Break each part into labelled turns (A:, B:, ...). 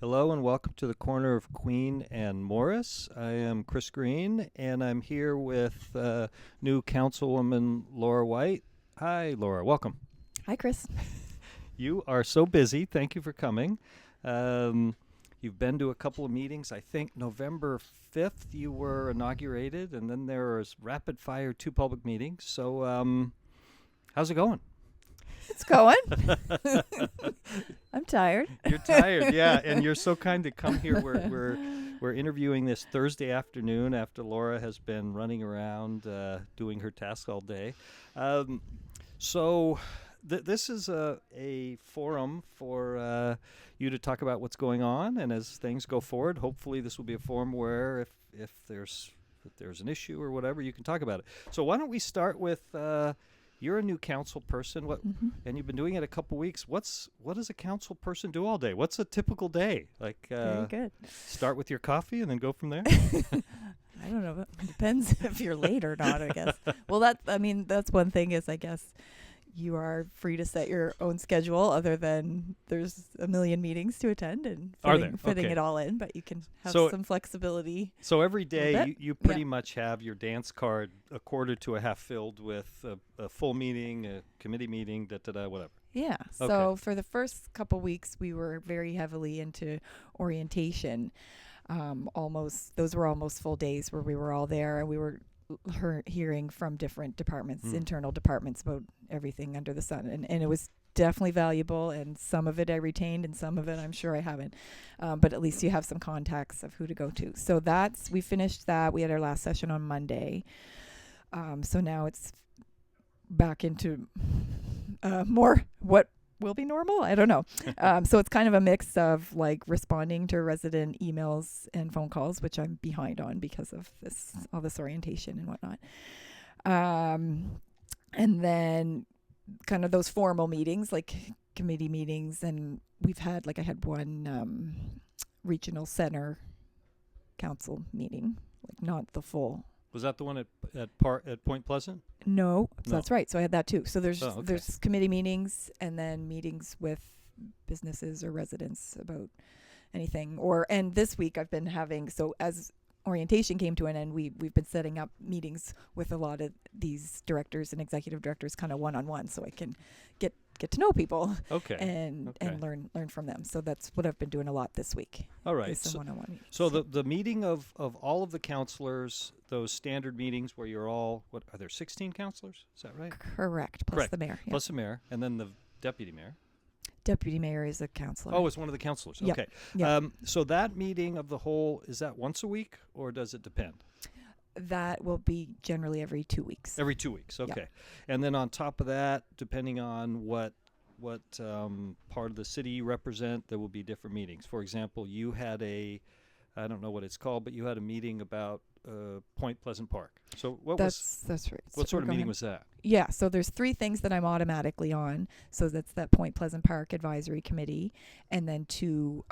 A: Hello and welcome to the corner of Queen and Morris. I am Chris Green and I'm here with new Councilwoman Laura White. Hi, Laura. Welcome.
B: Hi, Chris.
A: You are so busy. Thank you for coming. You've been to a couple of meetings. I think November 5th you were inaugurated, and then there was rapid fire 2 public meetings. So how's it going?
B: It's going. I'm tired.
A: You're tired, yeah, and you're so kind to come here. We're interviewing this Thursday afternoon after Laura has been running around doing her tasks all day. So this is a forum for you to talk about what's going on, and as things go forward, hopefully this will be a forum where if there's an issue or whatever, you can talk about it. So why don't we start with you're a new council person, and you've been doing it a couple weeks. What does a council person do all day? What's a typical day? Like,
B: Very good.
A: Start with your coffee and then go from there?
B: I don't know. It depends if you're late or not, I guess. Well, that's one thing is, I guess, you are free to set your own schedule, other than there's a million meetings to attend and fitting
A: Okay.
B: it all in, but you can have some flexibility.
A: So every day you pretty much have your dance card a quarter to a half filled with a full meeting, a committee meeting, whatever.
B: Yeah. So for the first couple weeks, we were very heavily into orientation. Those were almost full days where we were all there, and we were hearing from different departments, internal departments, about everything under the sun. And it was definitely valuable, and some of it I retained and some of it I'm sure I haven't. But at least you have some contacts of who to go to. So we finished that. We had our last session on Monday. So now it's back into more what will be normal. I don't know. So it's kind of a mix of like responding to resident emails and phone calls, which I'm behind on because of all this orientation and whatnot. And then kind of those formal meetings, like committee meetings, and I had one regional center council meeting, like not the full.
A: Was that the one at Point Pleasant?
B: No, that's right. So I had that too. So there's
A: okay.
B: there's committee meetings and then meetings with businesses or residents about anything. And this week I've been having, so as orientation came to an end, we've been setting up meetings with a lot of these directors and executive directors, kind of one-on-one, so I can get to know people and learn from them. So that's what I've been doing a lot this week.
A: All right.
B: So one-on-one meetings.
A: So the meeting of all of the councilors, those standard meetings where you're all, what are there, 16 councilors? Is that right?
B: Correct. Plus the mayor.
A: Plus the mayor, and then the deputy mayor.
B: Deputy mayor is a councilor.
A: Oh, it's one of the councilors.
B: Yep.
A: Okay.
B: Yep.
A: So that meeting of the whole, is that once a week or does it depend?
B: That will be generally every 2 weeks.
A: Every 2 weeks. Okay.
B: Yep.
A: And then on top of that, depending on what part of the city you represent, there will be different meetings. For example, you had I don't know what it's called, but you had a meeting about Point Pleasant Park. So
B: that's right.
A: What sort of meeting was that?
B: Yeah, so there's 3 things that I'm automatically on. So that's that Point Pleasant Park Advisory Committee, and then 2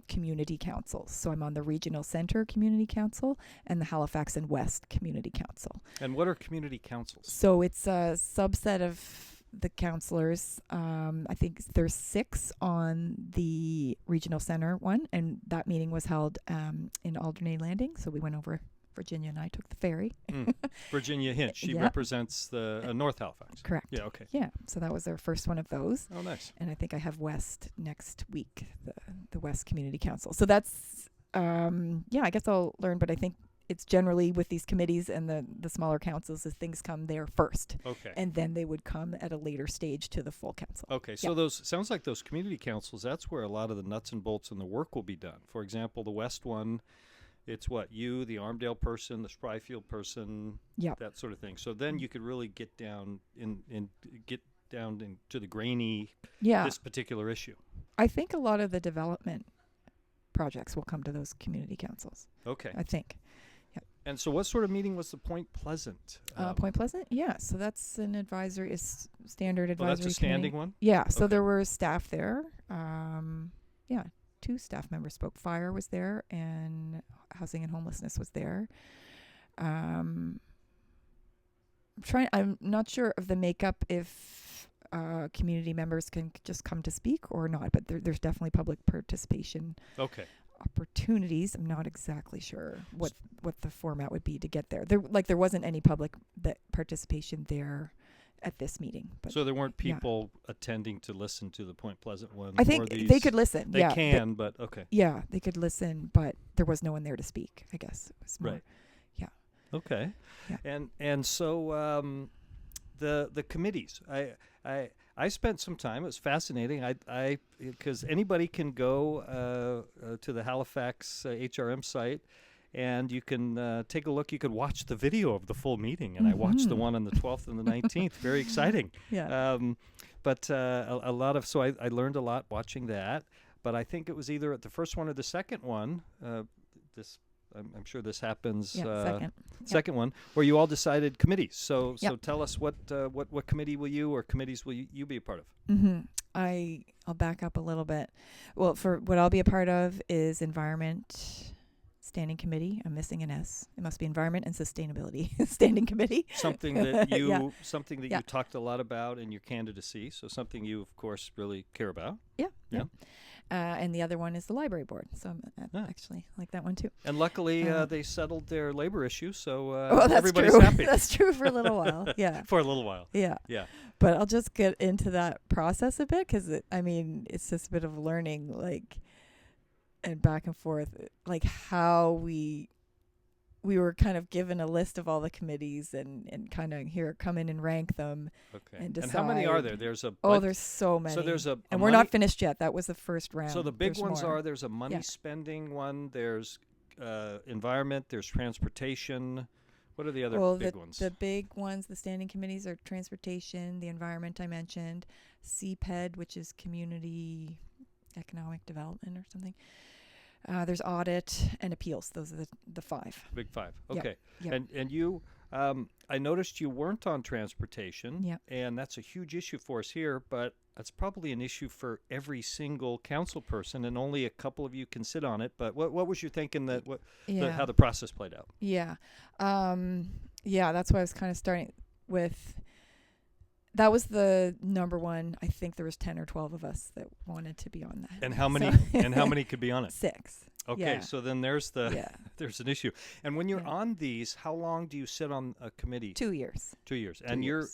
B: community councils. So I'm on the Regional Center Community Council and the Halifax and West Community Council.
A: And what are community councils?
B: So it's a subset of the councillors. I think there's 6 on the Regional Center one, and that meeting was held in Alderney Landing. So we went over. Virginia and I took the ferry.
A: Virginia Hinch. She represents the North Halifax.
B: Correct.
A: Yeah, okay.
B: Yeah, so that was our first one of those.
A: Oh, nice.
B: And I think I have West next week, the West Community Council. So that's, I guess I'll learn, but I think it's generally with these committees and the smaller councils, as things come there first.
A: Okay.
B: And then they would come at a later stage to the full council.
A: Okay, so sounds like those community councils, that's where a lot of the nuts and bolts and the work will be done. For example, the West one, it's what, you, the Armdale person, the Spryfield person, that sort of thing. So then you could really get down into the grainy, this particular issue.
B: I think a lot of the development projects will come to those community councils.
A: Okay.
B: I think. Yeah.
A: And so what sort of meeting was the Point Pleasant?
B: Point Pleasant? Yeah. So that's an advisory, is standard advisory
A: that's a standing
B: committee.
A: one?
B: Yeah. So there were staff there. 2 staff members spoke. Fire was there and housing and homelessness was there. I'm not sure of the makeup if community members can just come to speak or not, but there's definitely public participation
A: Okay.
B: opportunities. I'm not exactly sure what the format would be to get there. There wasn't any public participation there at this meeting. But
A: So there weren't people attending to listen to the Point Pleasant one?
B: I think they could listen.
A: They can, but okay.
B: Yeah, they could listen, but there was no one there to speak, I guess. It was more,
A: Right.
B: Yeah.
A: Okay.
B: Yeah.
A: And so the committees. I spent some time. It was fascinating. I because anybody can go to the Halifax HRM site, and you can take a look. You could watch the video of the full meeting, and I watched the one on the 12th and the 19th. Very exciting.
B: Yeah.
A: But a lot of I learned a lot watching that. But I think it was either at the first one or the second one. I'm sure this happens. Second one, where you all decided committees. So tell us what committee will you or committees will you be a part of?
B: Mm-hmm. I'll back up a little bit. Well, for what I'll be a part of is Environment Standing Committee. I'm missing an S. It must be Environment and Sustainability Standing Committee.
A: Something that you you talked a lot about in your candidacy. So something you of course really care about.
B: Yeah. And the other one is the library board. So I'm actually like that one too.
A: And luckily they settled their labor issue, so
B: that's
A: everybody's
B: true.
A: happy.
B: That's true for a little while. Yeah.
A: For a little while.
B: Yeah.
A: Yeah.
B: But I'll just get into that process a bit because it's just a bit of learning, and back and forth, how we were kind of given a list of all the committees and kind of come in and rank them.
A: Okay.
B: And decide.
A: And how many are there? There's
B: there's so many.
A: So there's
B: and we're not finished yet. That was the first round.
A: So the big ones
B: more.
A: there's a money spending one. There's environment. There's transportation. What are the other big ones?
B: The big ones, the standing committees, are transportation, the environment I mentioned, CPED, which is community economic development or something. There's audit and appeals. Those are the five.
A: Big five. Okay.
B: Yep.
A: And you, I noticed you weren't on transportation.
B: Yep.
A: And that's a huge issue for us here, but that's probably an issue for every single council person, and only a couple of you can sit on it. But what was you thinking how the process played out?
B: Yeah. That's why I was kind of starting with. That was the number one. I think there was 10 or 12 of us that wanted to be on that.
A: And how many? And how many could be on it?
B: 6.
A: Okay,
B: yeah.
A: So then there's there's an issue. And when you're on these, how long do you sit on a committee?
B: 2 years.
A: 2 years. And your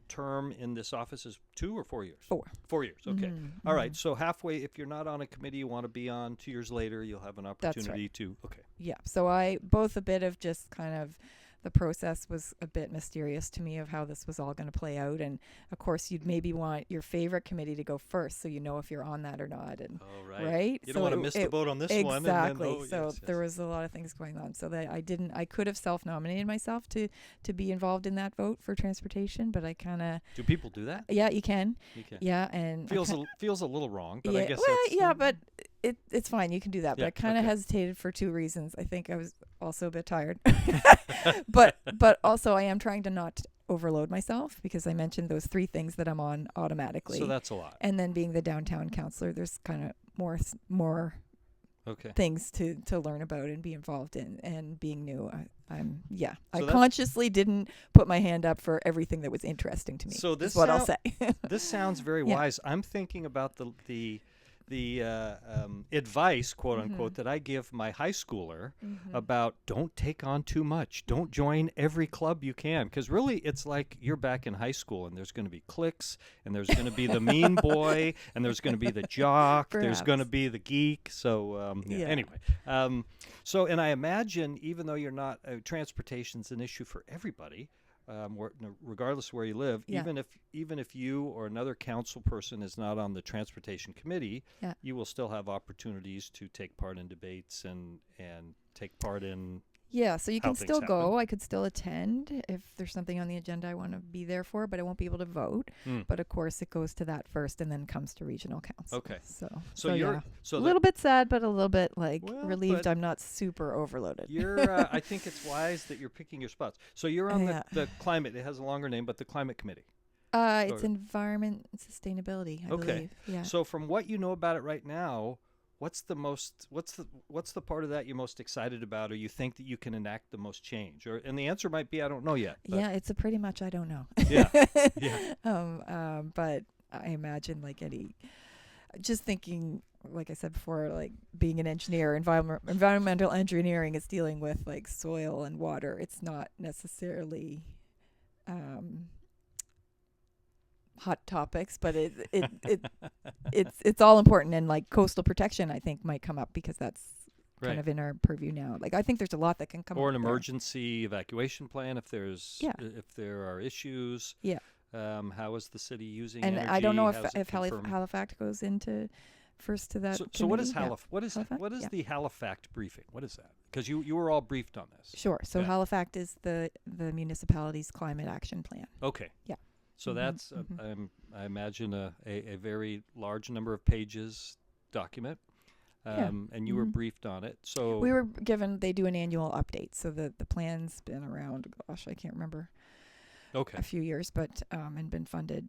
A: term in this office is 2 or 4 years?
B: 4.
A: 4 years. Okay. All right. So halfway, if you're not on a committee, you want to be on 2 years later, you'll have an opportunity to. Okay.
B: Yeah. So both a bit of just kind of. The process was a bit mysterious to me of how this was all going to play out. And, of course, you'd maybe want your favorite committee to go first so you know if you're on that or not. And right?
A: You don't want to miss the boat on this one.
B: Exactly. There was a lot of things going on. So that I could have self-nominated myself to be involved in that vote for transportation, but I kind of...
A: Do people do that?
B: Yeah, you can.
A: You can.
B: Yeah, and...
A: Feels a little wrong, but
B: yeah,
A: I guess
B: but... It's fine. You can do that. But I kind of hesitated for 2 reasons. I think I was also a bit tired. but also I am trying to not overload myself because I mentioned those 3 things that I'm on automatically.
A: So that's a lot. And
B: then being the downtown councillor, there's kind of more things to learn about and be involved in. And being new, I consciously didn't put my hand up for everything that was interesting to me. So this is what I'll say.
A: This sounds very wise. I'm thinking about the advice, quote unquote, that I give my high schooler about don't take on too much. Don't join every club you can. Because really, it's like you're back in high school and there's going to be cliques and there's going to be the mean boy and there's going to be the jock.
B: Perhaps.
A: There's going to be the geek. So anyway. And I imagine even though you're not, transportation's an issue for everybody. Regardless of where you live, even if you or another council person is not on the transportation committee, you will still have opportunities to take part in debates and take part in. Yeah,
B: so you can still go. I could still attend if there's something on the agenda I want to be there for, but I won't be able to vote. But of course, it goes to that first and then comes to regional council.
A: Okay.
B: So you're a little bit sad, but a little bit relieved I'm not super overloaded.
A: I think it's wise that you're picking your spots. So you're on the climate. It has a longer name, but the climate committee.
B: It's environment and sustainability, I believe. Yeah.
A: So from what you know about it right now, what's the part of that you're most excited about, or you think that you can enact the most change? And the answer might be I don't know yet.
B: Yeah, it's a pretty much I don't know.
A: Yeah.
B: But I imagine like just thinking, like I said before, like being an engineer, environmental engineering is dealing with like soil and water. It's not necessarily hot topics, but it's all important. And like coastal protection, I think might come up because that's kind of in our purview now. Like I think there's a lot that can come up.
A: Or an emergency evacuation plan if there are issues.
B: Yeah.
A: How is the city using
B: and
A: energy?
B: I don't know if Halifax goes into first to that.
A: So what is
B: Halifax?
A: What is the Halifax briefing? What is that? Because you were all briefed on this.
B: Sure. So Halifax is the municipality's climate action plan.
A: Okay.
B: Yeah.
A: So that's I imagine a very large number of pages document. And you were briefed on it. So
B: we were given. They do an annual update. So the plan's been around. Gosh, I can't remember.
A: Okay.
B: A few years, but and been funded.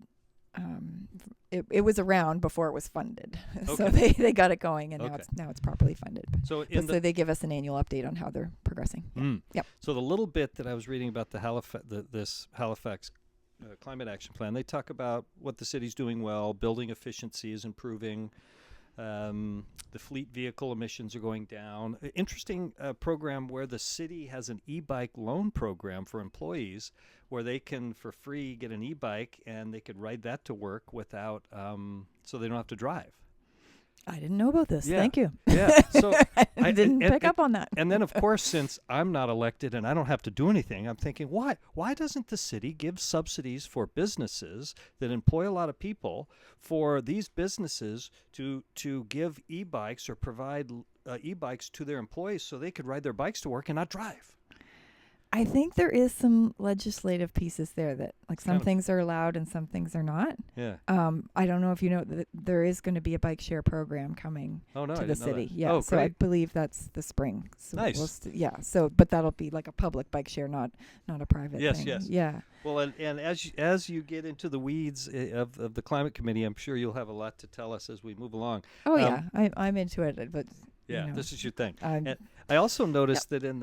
B: It was around before it was funded, so they got it going, and now it's properly funded.
A: So
B: they give us an annual update on how they're progressing. Yep.
A: So the little bit that I was reading about the this Halifax climate action plan, they talk about what the city's doing well, building efficiency is improving. The fleet vehicle emissions are going down. Interesting program where the city has an e-bike loan program for employees where they can, for free, get an e-bike and they could ride that to work without, so they don't have to drive.
B: I didn't know about this.
A: Yeah.
B: Thank you.
A: Yeah. So
B: I didn't pick up on that.
A: And then, of course, since I'm not elected and I don't have to do anything, I'm thinking, why doesn't the city give subsidies for businesses that employ a lot of people for these businesses to give e-bikes or provide e-bikes to their employees so they could ride their bikes to work and not drive?
B: I think there is some legislative pieces there that like some things are allowed and some things are not.
A: Yeah.
B: I don't know if you know that there is going to be a bike share program coming to the city. Yeah. So
A: great.
B: I believe that's the spring. So
A: nice.
B: But that'll be like a public bike share, not a private thing.
A: Yes.
B: Yeah.
A: Well, and as you get into the weeds of the climate committee, I'm sure you'll have a lot to tell us as we move along.
B: Oh yeah, I'm into it, but.
A: Yeah, this is your thing.
B: And
A: I also noticed that in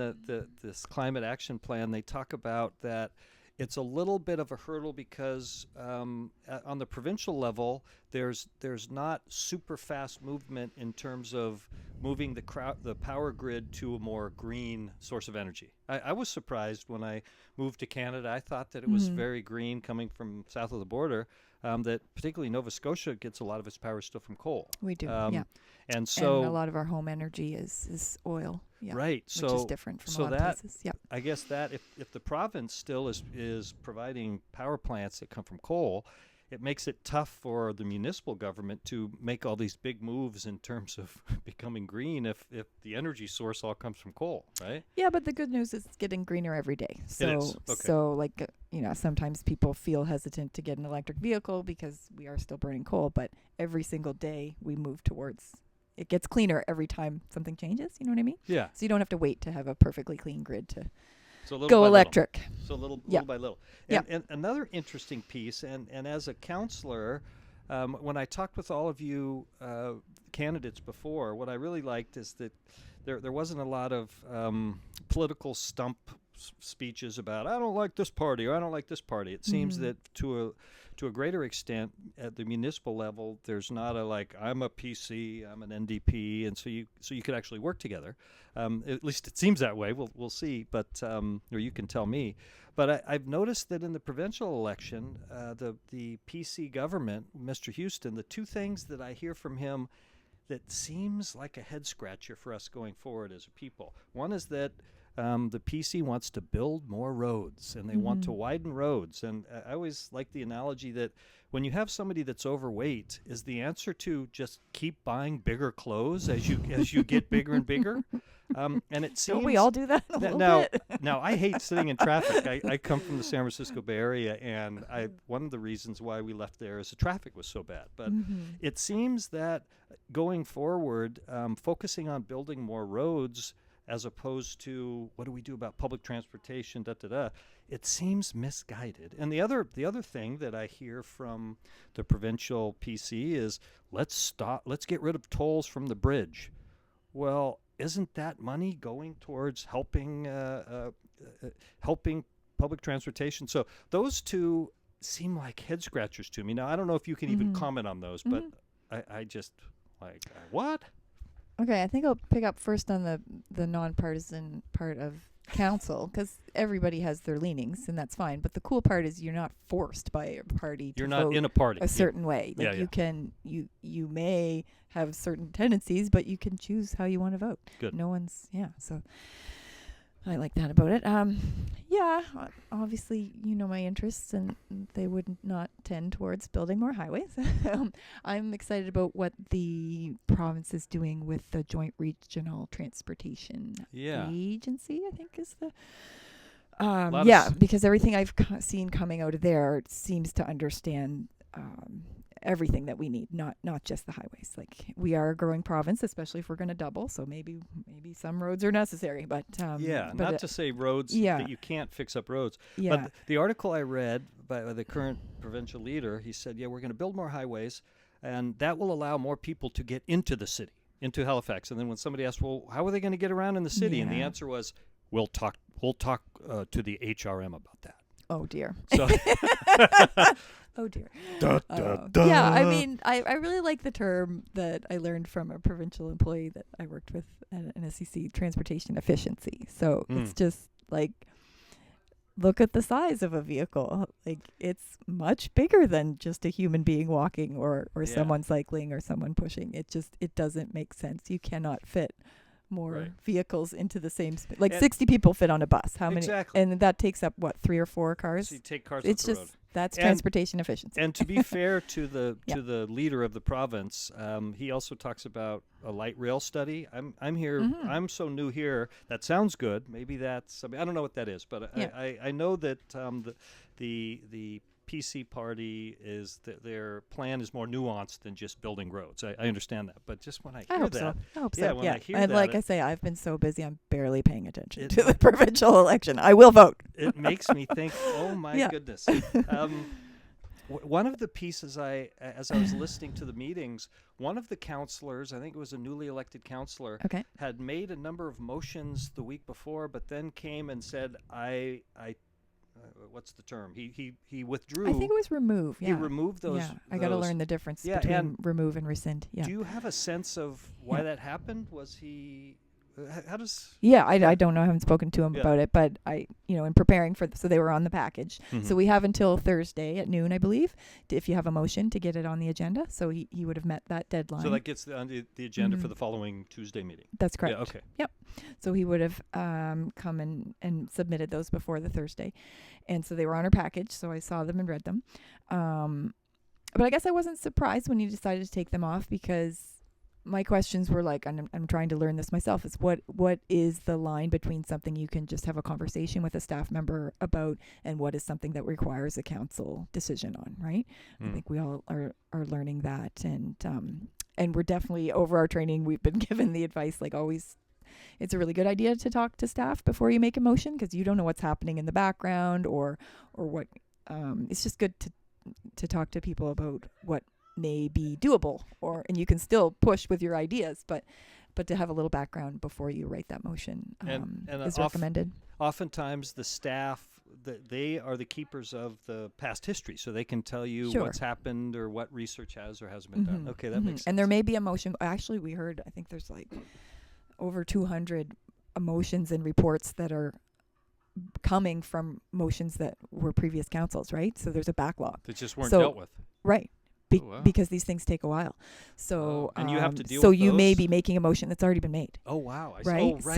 A: this climate action plan, they talk about that it's a little bit of a hurdle because on the provincial level, there's not super fast movement in terms of moving the power grid to a more green source of energy. I was surprised when I moved to Canada. I thought that it was very green coming from south of the border. That particularly Nova Scotia gets a lot of its power still from coal.
B: We do,
A: And so
B: a lot of our home energy is oil. Yeah,
A: right.
B: Which is different from a lot of places. Yeah.
A: I guess that if the province still is providing power plants that come from coal, it makes it tough for the municipal government to make all these big moves in terms of becoming green if the energy source all comes from coal, right?
B: Yeah, but the good news is it's getting greener every day. So,
A: it is. Okay.
B: So like, sometimes people feel hesitant to get an electric vehicle because we are still burning coal, but every single day we move towards it gets cleaner every time something changes. You know what I mean?
A: Yeah.
B: So you don't have to wait to have a perfectly clean grid to
A: go
B: electric.
A: So little by little. And another interesting piece, and as a councillor, when I talked with all of you candidates before, what I really liked is that there wasn't a lot of political stump speeches about I don't like this party or I don't like this party. It seems that to a greater extent at the municipal level, there's not a like I'm a PC, I'm an NDP, and so you could actually work together. At least it seems that way. We'll see, but or you can tell me. But I've noticed that in the provincial election, the PC government, Mr. Houston, the two things that I hear from him that seems like a head scratcher for us going forward as a people. One is that the PC wants to build more roads and they want to widen roads. And I always like the analogy that when you have somebody that's overweight, is the answer to just keep buying bigger clothes as you get bigger and bigger? And it seems
B: don't we all do that a little bit?
A: Now I hate sitting in traffic. I come from the San Francisco Bay Area, and one of the reasons why we left there is the traffic was so bad. But it seems that going forward, focusing on building more roads as opposed to what do we do about public transportation, it seems misguided. And the other thing that I hear from the provincial PC is let's get rid of tolls from the bridge. Well, isn't that money going towards helping public transportation? So those two seem like head scratchers to me. Now I don't know if you can even comment on those, but I just like what?
B: Okay, I think I'll pick up first on the nonpartisan part of council, because everybody has their leanings, and that's fine. But the cool part is you're not forced by a party to
A: You're not
B: vote
A: in a party
B: a certain way. Like
A: Yeah,
B: you can you may have certain tendencies, but you can choose how you want to vote.
A: Good.
B: No one's so I like that about it. Obviously, my interests, and they would not tend towards building more highways. I'm excited about what the province is doing with the Joint Regional Transportation Agency, I think is the... because everything I've seen coming out of there seems to understand everything that we need, not just the highways. Like, we are a growing province, especially if we're going to double, so maybe some roads are necessary, but
A: not to say roads that you can't fix up roads, but the article I read by the current provincial leader, he said we're going to build more highways, and that will allow more people to get into the city, into Halifax. And then when somebody asked, well, how are they going to get around in the city, and the answer was, we'll talk to the HRM about that.
B: Oh dear.
A: So
B: oh dear.
A: Duh.
B: Yeah, I mean, I really like the term that I learned from a provincial employee that I worked with at an SEC, transportation efficiency. So it's just like, look at the size of a vehicle. Like, it's much bigger than just a human being walking or someone cycling or someone pushing. It doesn't make sense. You cannot fit more vehicles into the same space. Like, 60 people fit on a bus. How many?
A: Exactly.
B: And that takes up, 3 or 4 cars?
A: So you take cars
B: It's
A: off the
B: just
A: road.
B: That's transportation efficiency.
A: And to be fair to the leader of the province, he also talks about a light rail study. I'm here. I'm so new here. That sounds good. Maybe that's. I don't know what that is, but I know that the PC party is their plan is more nuanced than just building roads. I understand that, but just when I hear that,
B: I hope so.
A: When I hear
B: and
A: that,
B: like I say, I've been so busy, I'm barely paying attention to the provincial election. I will vote.
A: It makes me think, oh my goodness. One of the pieces as I was listening to the meetings, one of the councillors, I think it was a newly elected councillor, had made a number of motions the week before, but then came and said, what's the term? He withdrew.
B: I think it was remove. Yeah.
A: He removed those.
B: Yeah, I got to learn the difference between remove and rescind. Yeah.
A: Do you have a sense of why that happened? Was he? How does?
B: Yeah, I don't know. I haven't spoken to him about it, but in preparing for, so they were on the package. So we have until Thursday at noon, I believe, if you have a motion to get it on the agenda. So he would have met that deadline.
A: So that gets on the agenda for the following Tuesday meeting.
B: That's correct.
A: Yeah, okay.
B: Yep. So he would have come and submitted those before the Thursday. And so they were on our package, so I saw them and read them. But I guess I wasn't surprised when he decided to take them off, because my questions were like, I'm trying to learn this myself, is what is the line between something you can just have a conversation with a staff member about and what is something that requires a council decision on, right? I think we all are learning that, and we're definitely, over our training, we've been given the advice, like, always, it's a really good idea to talk to staff before you make a motion, because you don't know what's happening in the background or what. It's just good to talk to people about what may be doable, and you can still push with your ideas, but to have a little background before you write that motion is recommended.
A: Oftentimes the staff, they are the keepers of the past history, so they can tell you what's happened or what research has or hasn't been done. Okay, that makes sense.
B: And there may be a motion. Actually, we heard, I think there's like over 200 motions and reports that are coming from motions that were previous councils, right? So there's a backlog
A: that just weren't dealt with.
B: Right. Because these things take a while. So
A: and you have to deal
B: so
A: with
B: you
A: those?
B: May be making a motion that's already been made.
A: Oh wow.
B: Right?
A: Right.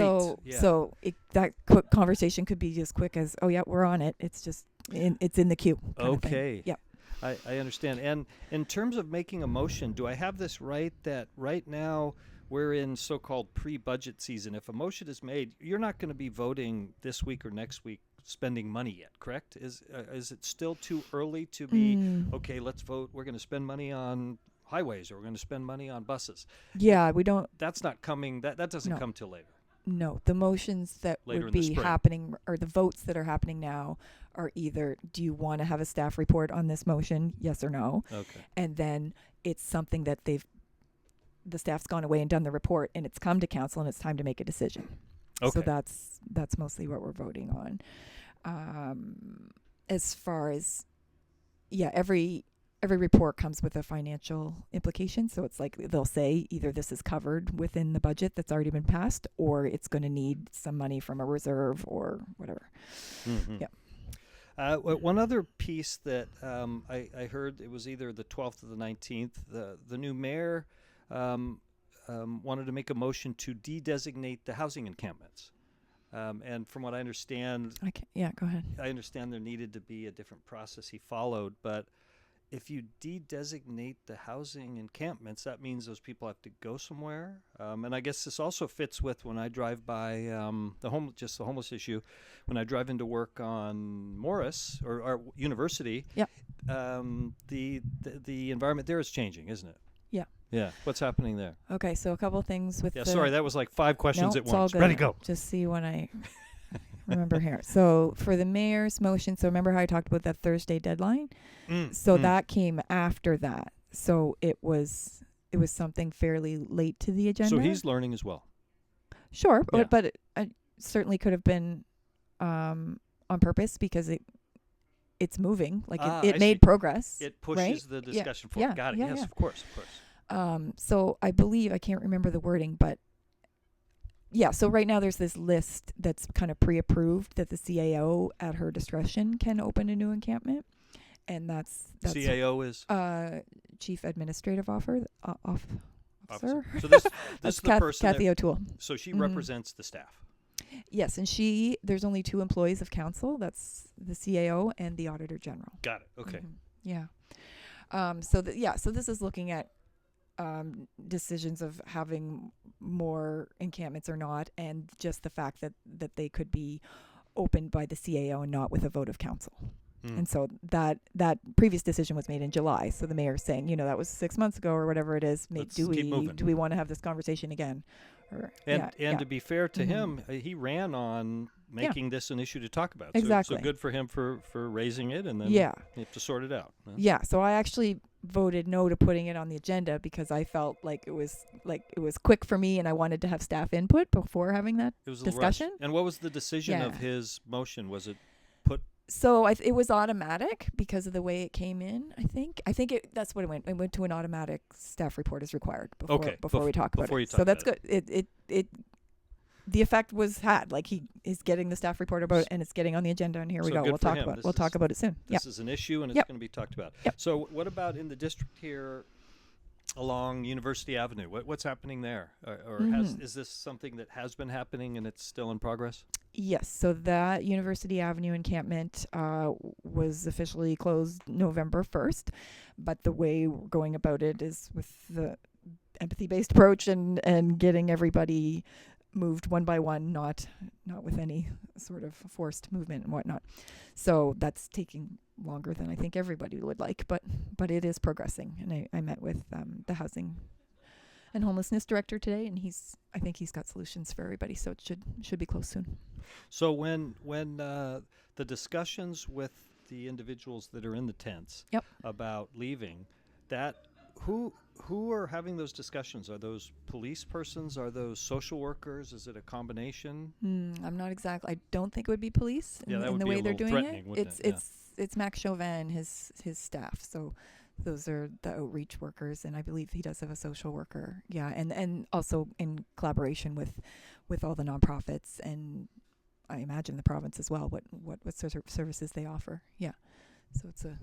B: So that quick conversation could be as quick as, we're on it. It's just it's in the queue.
A: Okay.
B: Yeah.
A: I understand. And in terms of making a motion, do I have this right that right now we're in so-called pre-budget season? If a motion is made, you're not going to be voting this week or next week spending money yet, correct? Is it still too early to be, okay, let's vote, we're going to spend money on highways or we're going to spend money on buses?
B: Yeah, we don't.
A: That's not coming, that doesn't come till later.
B: No, the motions that
A: Later
B: would
A: in the
B: be
A: spring.
B: happening, or the votes that are happening now, are either, do you want to have a staff report on this motion, yes or no?
A: Okay.
B: And then it's something that the staff's gone away and done the report, and it's come to council, and it's time to make a decision. So
A: Okay.
B: that's mostly what we're voting on. As far as, every report comes with a financial implication. So it's like they'll say either this is covered within the budget that's already been passed, or it's going to need some money from a reserve or whatever.
A: Mm-hmm.
B: Yeah.
A: One other piece that I heard, it was either the 12th or the 19th, the new mayor wanted to make a motion to de-designate the housing encampments. And from what I understand,
B: Go ahead.
A: I understand there needed to be a different process he followed, but if you de-designate the housing encampments, that means those people have to go somewhere. And I guess this also fits with when I drive by the homeless issue. When I drive into work on Morris or University, the environment there is changing, isn't it?
B: Yeah.
A: Yeah. What's happening there?
B: Okay, so a couple things with
A: Sorry, that was like 5 questions at
B: it's all
A: once.
B: good.
A: Ready, go.
B: Just see when I remember here. So for the mayor's motion, so remember how I talked about that Thursday deadline? That came after that. So it was something fairly late to the agenda.
A: So he's learning as well.
B: Sure,
A: Yeah.
B: but it certainly could have been on purpose because it's moving. Like it made progress.
A: It pushes
B: right?
A: the discussion
B: Yeah.
A: forward. Got it.
B: Yeah,
A: Yes,
B: yeah.
A: of course.
B: So I believe, I can't remember the wording, but so right now there's this list that's kind of pre-approved that the CAO at her discretion can open a new encampment. And that's
A: CAO is?
B: Chief Administrative Officer.
A: So this
B: That's
A: is the person
B: Kathy O'Toole.
A: So she represents the staff.
B: Yes, and there's only 2 employees of council. That's the CAO and the Auditor General.
A: Got it. Okay.
B: Yeah. So this is looking at decisions of having more encampments or not, and just the fact that they could be opened by the CAO and not with a vote of council. And so that previous decision was made in July. So the mayor's saying, that was 6 months ago or whatever it is. Do we want to have this conversation again?
A: To be fair to him, he ran on making this an issue to talk about.
B: Exactly.
A: So good for him for raising it, and then
B: you
A: have to sort it out.
B: Yeah. So I actually voted no to putting it on the agenda because I felt like it was quick for me, and I wanted to have staff input before having that discussion.
A: And what was the decision of his motion? Was it put?
B: So it was automatic because of the way it came in. I think that's what it went. It went to an automatic staff report as required before we talk about it. So that's good. It the effect was had. Like he is getting the staff report about it, and it's getting on the agenda. And here we go. We'll talk about it. We'll talk about it soon.
A: This is an issue, and it's going to be talked about.
B: Yep.
A: So what about in the district here? Along University Avenue, what's happening there, is this something that has been happening and it's still in progress?
B: Yes, so that University Avenue encampment was officially closed November 1st, but the way we're going about it is with the empathy-based approach and getting everybody moved one by one, not with any sort of forced movement and whatnot. So that's taking longer than I think everybody would like, but it is progressing. And I met with the housing and homelessness director today, and I think he's got solutions for everybody. So it should be close soon.
A: So when the discussions with the individuals that are in the tents about leaving, who are having those discussions? Are those police persons? Are those social workers? Is it a combination?
B: I'm not exactly. I don't think it would be police in the way they're doing it. It's Max Chauvin, his staff. So those are the outreach workers, and I believe he does have a social worker. Yeah, and also in collaboration with all the nonprofits, and I imagine the province as well. What sort of services they offer? Yeah, so it's a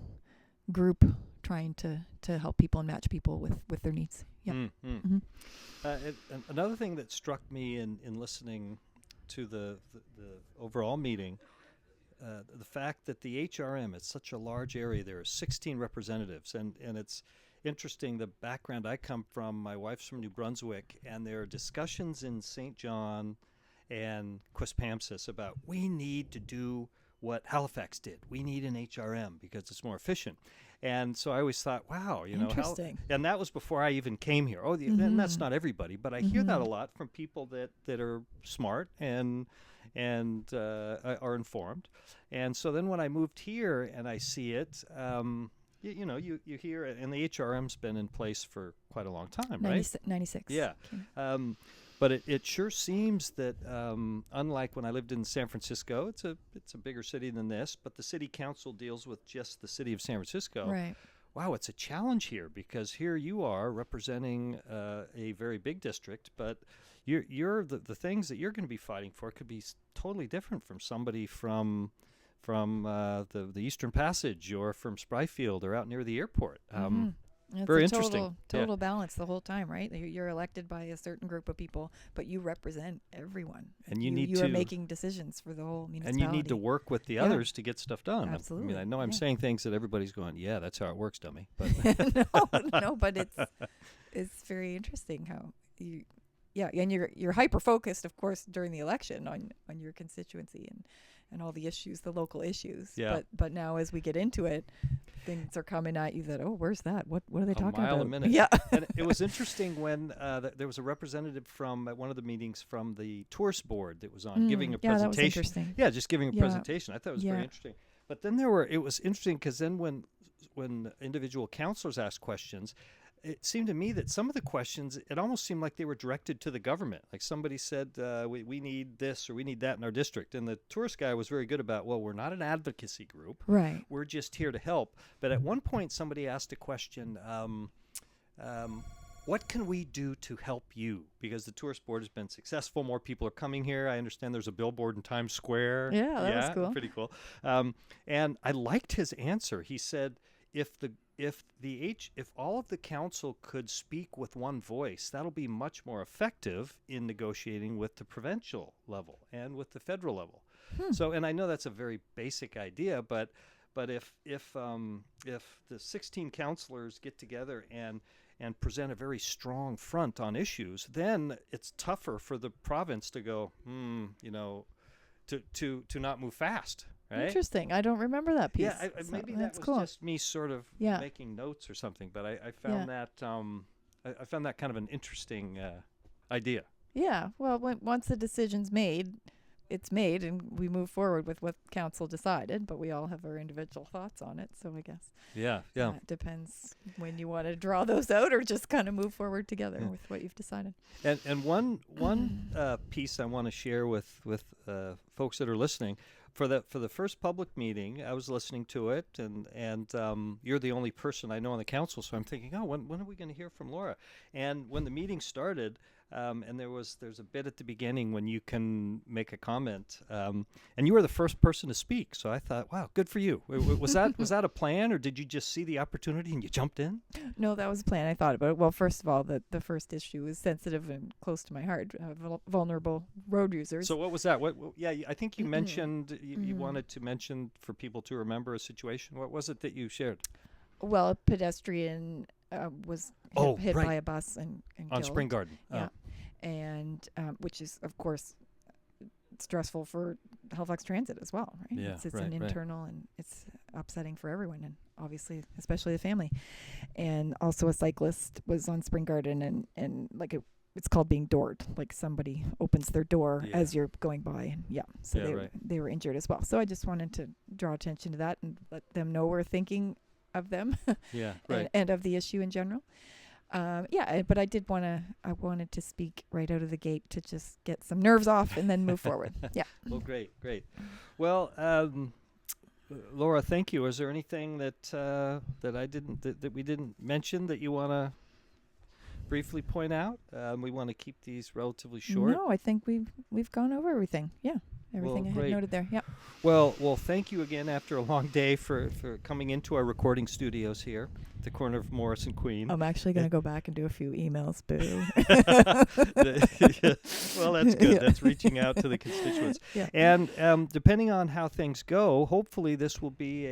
B: group trying to help people and match people with their needs. Yeah.
A: Another thing that struck me in listening to the overall meeting, the fact that the HRM is such a large area. There are 16 representatives, and it's interesting the background I come from. My wife's from New Brunswick, and there are discussions in St. John and Quispamsis about we need to do what Halifax did. We need an HRM because it's more efficient. And so I always thought, wow, you know,
B: Interesting.
A: and that was before I even came here. Oh, and that's not everybody, but I hear that a lot from people that are smart and are informed. And so then when I moved here and I see it, you know, you hear it, and the HRM's been in place for quite a long time, right?
B: 96.
A: Yeah.
B: Okay.
A: But it sure seems that unlike when I lived in San Francisco, it's a bigger city than this, but the city council deals with just the city of San Francisco.
B: Right.
A: Wow, it's a challenge here because here you are representing a very big district, but you're the things that you're going to be fighting for could be totally different from somebody from the Eastern Passage or from Spryfield or out near the airport.
B: It's
A: Very
B: a
A: interesting.
B: total balance the whole time, right? You're elected by a certain group of people, but you represent everyone.
A: And
B: you are making decisions for the whole municipality.
A: And you need to work with the others to get stuff done.
B: Absolutely.
A: I mean, I know I'm saying things that everybody's going, yeah, that's how it works, dummy. But
B: no, but it's very interesting how you, and you're hyper focused, of course, during the election on your constituency and all the issues, the local issues.
A: Yeah.
B: But now as we get into it, things are coming at you that, where's that? What are they talking
A: about? A mile
B: about?
A: a minute.
B: Yeah.
A: And it was interesting when there was a representative from at one of the meetings from the tourist board that was on giving a presentation.
B: That was interesting.
A: Yeah, just giving a presentation. I thought it was very interesting. But then it was interesting because then when individual counselors asked questions, it seemed to me that some of the questions, it almost seemed like they were directed to the government. Like somebody said, we need this or we need that in our district. And the tourist guy was very good about, well, we're not an advocacy group.
B: Right.
A: We're just here to help. But at one point, somebody asked a question, what can we do to help you? Because the tourist board has been successful. More people are coming here. I understand there's a billboard in Times Square.
B: Yeah, that was cool.
A: Pretty cool. And I liked his answer. He said, if all of the council could speak with one voice, that'll be much more effective in negotiating with the provincial level and with the federal level. So, and I know that's a very basic idea, but if the 16 councillors get together and present a very strong front on issues, then it's tougher for the province to go, you know, to not move fast. Right?
B: Interesting. I don't remember that piece.
A: Yeah, maybe that was
B: cool.
A: just me sort of making notes or something. But I found that I found that kind of an interesting idea.
B: Yeah. Well, once the decision's made, it's made, and we move forward with what council decided. But we all have our individual thoughts on it. So I guess it depends when you want to draw those out or just kind of move forward together with what you've decided.
A: And one piece I want to share with folks that are listening. For the first public meeting, I was listening to it, and you're the only person I know on the council, so I'm thinking, when are we going to hear from Laura? And when the meeting started, and there's a bit at the beginning when you can make a comment, and you were the first person to speak. So I thought, wow, good for you. Was that a plan, or did you just see the opportunity and you jumped in?
B: No, that was a plan. I thought about it. Well, first of all, the first issue is sensitive and close to my heart. Vulnerable road users.
A: So what was that? I think you mentioned you wanted to mention for people to remember a situation. What was it that you shared?
B: Well, a pedestrian was hit by a bus and
A: on
B: killed.
A: Spring Garden.
B: Yeah, and which is of course stressful for Halifax Transit as well, right?
A: Yeah,
B: it's an internal and it's upsetting for everyone, and obviously especially the family. And also a cyclist was on Spring Garden and like it's called being doored, like somebody opens their door as you're going by, and so they were injured as well. So I just wanted to draw attention to that and let them know we're thinking of them and of the issue in general. But I wanted to speak right out of the gate to just get some nerves off and then move forward. Yeah.
A: Well, great. Well, Laura, thank you. Is there anything that we didn't mention that you want to briefly point out? We want to keep these relatively short.
B: No, I think we've gone over everything. Yeah. Everything I had noted there. Yeah.
A: Well, thank you again after a long day for coming into our recording studios here at the corner of Morris and Queen.
B: I'm actually going to go back and do a few emails, boo.
A: Well, that's good. Yeah. That's reaching out to the constituents. Yeah. And depending on how things go, hopefully this will be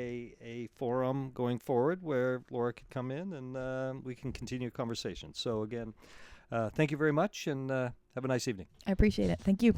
A: a forum going forward where Laura could come in and we can continue a conversation. So again, thank you very much and have a nice evening.
B: I appreciate it. Thank you.